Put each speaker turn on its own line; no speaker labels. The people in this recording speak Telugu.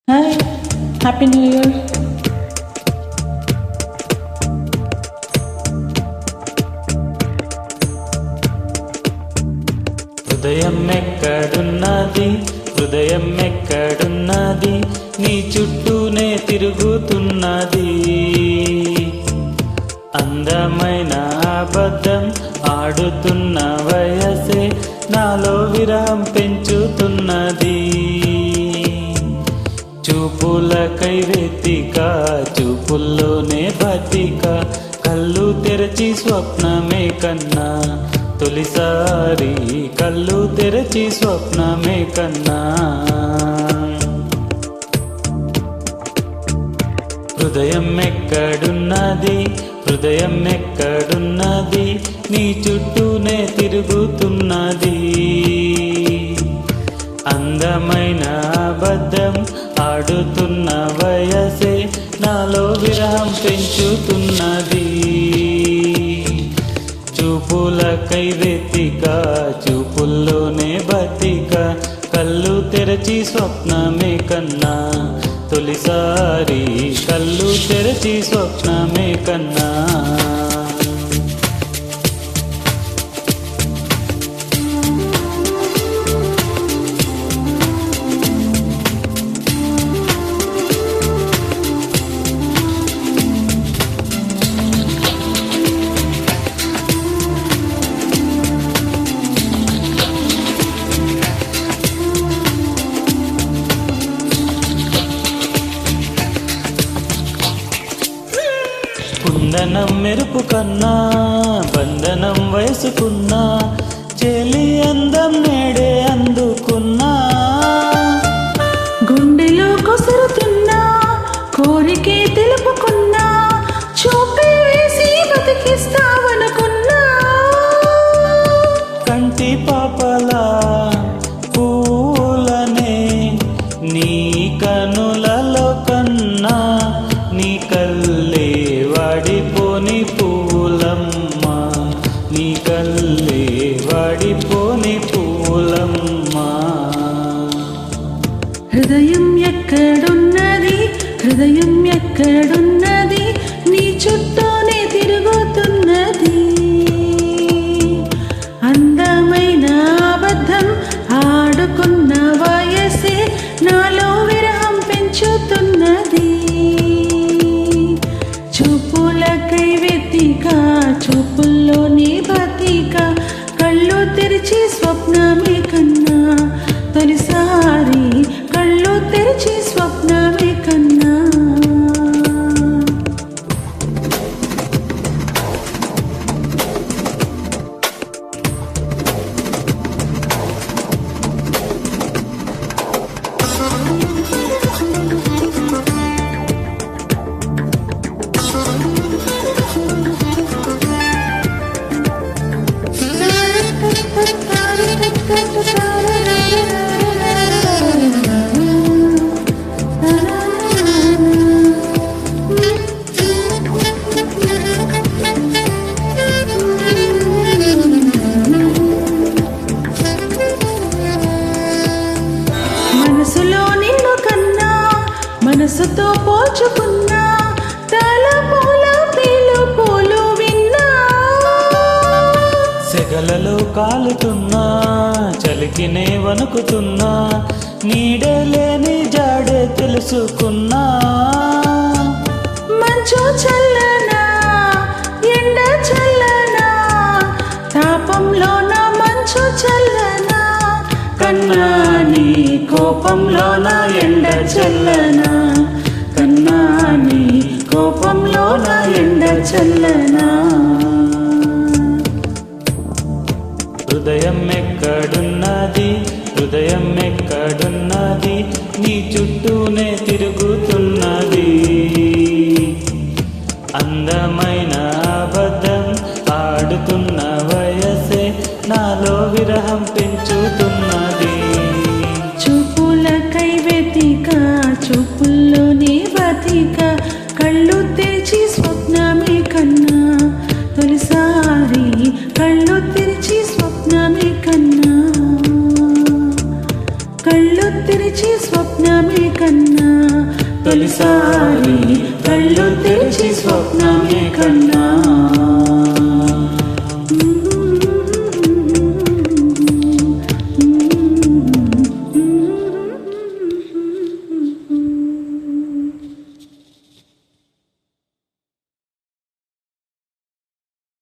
Hi, happy new year.
హృదయం ఎక్కడున్నది, హృదయం ఎక్కడున్నది, నీ చుట్టూనే తిరుగుతున్నది. అందమైన అబద్ధం ఆడుతున్న వయసే నాలో విరహం పెంచుతున్నది. చూపులకై వెతిక, చూపుల్లోనే బతిక, కళ్ళు తెరచి స్వప్నమే కన్నా. తొలిసారి కళ్ళు తెరచి స్వప్నమే కన్నా. హృదయం ఎక్కడున్నది, హృదయం ఎక్కడున్నది, నీ చుట్టూనే తిరుగుతున్నది. అందమైన అబద్ధం ఆడుతున్న వయసే నాలో విరహం పెంచుతున్నది. చూపులకై వెతిక, చూపుల్లోనే బతిక, కళ్ళు తెరచి స్వప్నమే కన్నా. తొలిసారి కళ్ళు తెరచి స్వప్నమే కన్నా. కుందనం మెరుపు కన్నా బంధనం వయసుకున్నా, చెలి అందం నేడే అందుకున్నా.
గుండెలో కొసరుతున్నా, కోరికే తెలుపుకున్నా, చూపే వేసి బతికిస్తావనుకున్నా.
కంటి పాపలా పూలనే నీ కనులలో కన్నా, నీ కల్లే వాడిపోని పూలమ్మ, నీ కల్లే వాడిపోని పూలమ్మ.
హృదయం ఎక్కడున్నది, హృదయం ఎక్కడున్నది, నీ చుట్టూనే తిరుగుతున్నది. అందమైన అబద్ధం ఆడుకున్న వయసే నాలో విరహం పెంచుతున్నది. చూపులకై వెతిక, చూపుల్లోనే బతిక, కళ్ళు తెరిచి స్వప్నమే కన్నా. తొలిసారి కళ్ళు తెరిచి స్వప్నమే కన్నా. మనసులో నిన్ను కన్నా, మనసుతో పోల్చుకున్నా, తలపుల పిలుపులు విన్నా.
సెగలలో కాలుతున్నా, చలికినే వణుకుతున్నా, నీడలేని జాడే తెలుసుకున్నా.
మంచు చల్లనా, ఎండ చల్లనా, తాపంలోన మంచు చల్లనా,
కన్నా నీ కోపంలోన ఎండ చల్లనా, కన్నా నీ కోపంలోన ఎండ చల్లనా. హృదయం ఎక్కడున్నది, హృదయం ఎక్కడున్నది, నీ చుట్టూనే తిరుగుతున్నది. అందమైన అబద్ధం ఆడుతున్న వయసే నాలో విరహం పెంచుతున్నది.
చూపులకై వెతిక, చూపుల్లోనే బతిక, కళ్ళు తెరిచి స్వప్నమే కన్నా. తొలిసారి కళ్ళు తెరిచి స్వప్నమే కన్నా. కళ్ళు తెరిచి స్వప్నమే కన్నా. తొలిసారి కళ్ళు తెరిచి స్వప్నమే కన్నా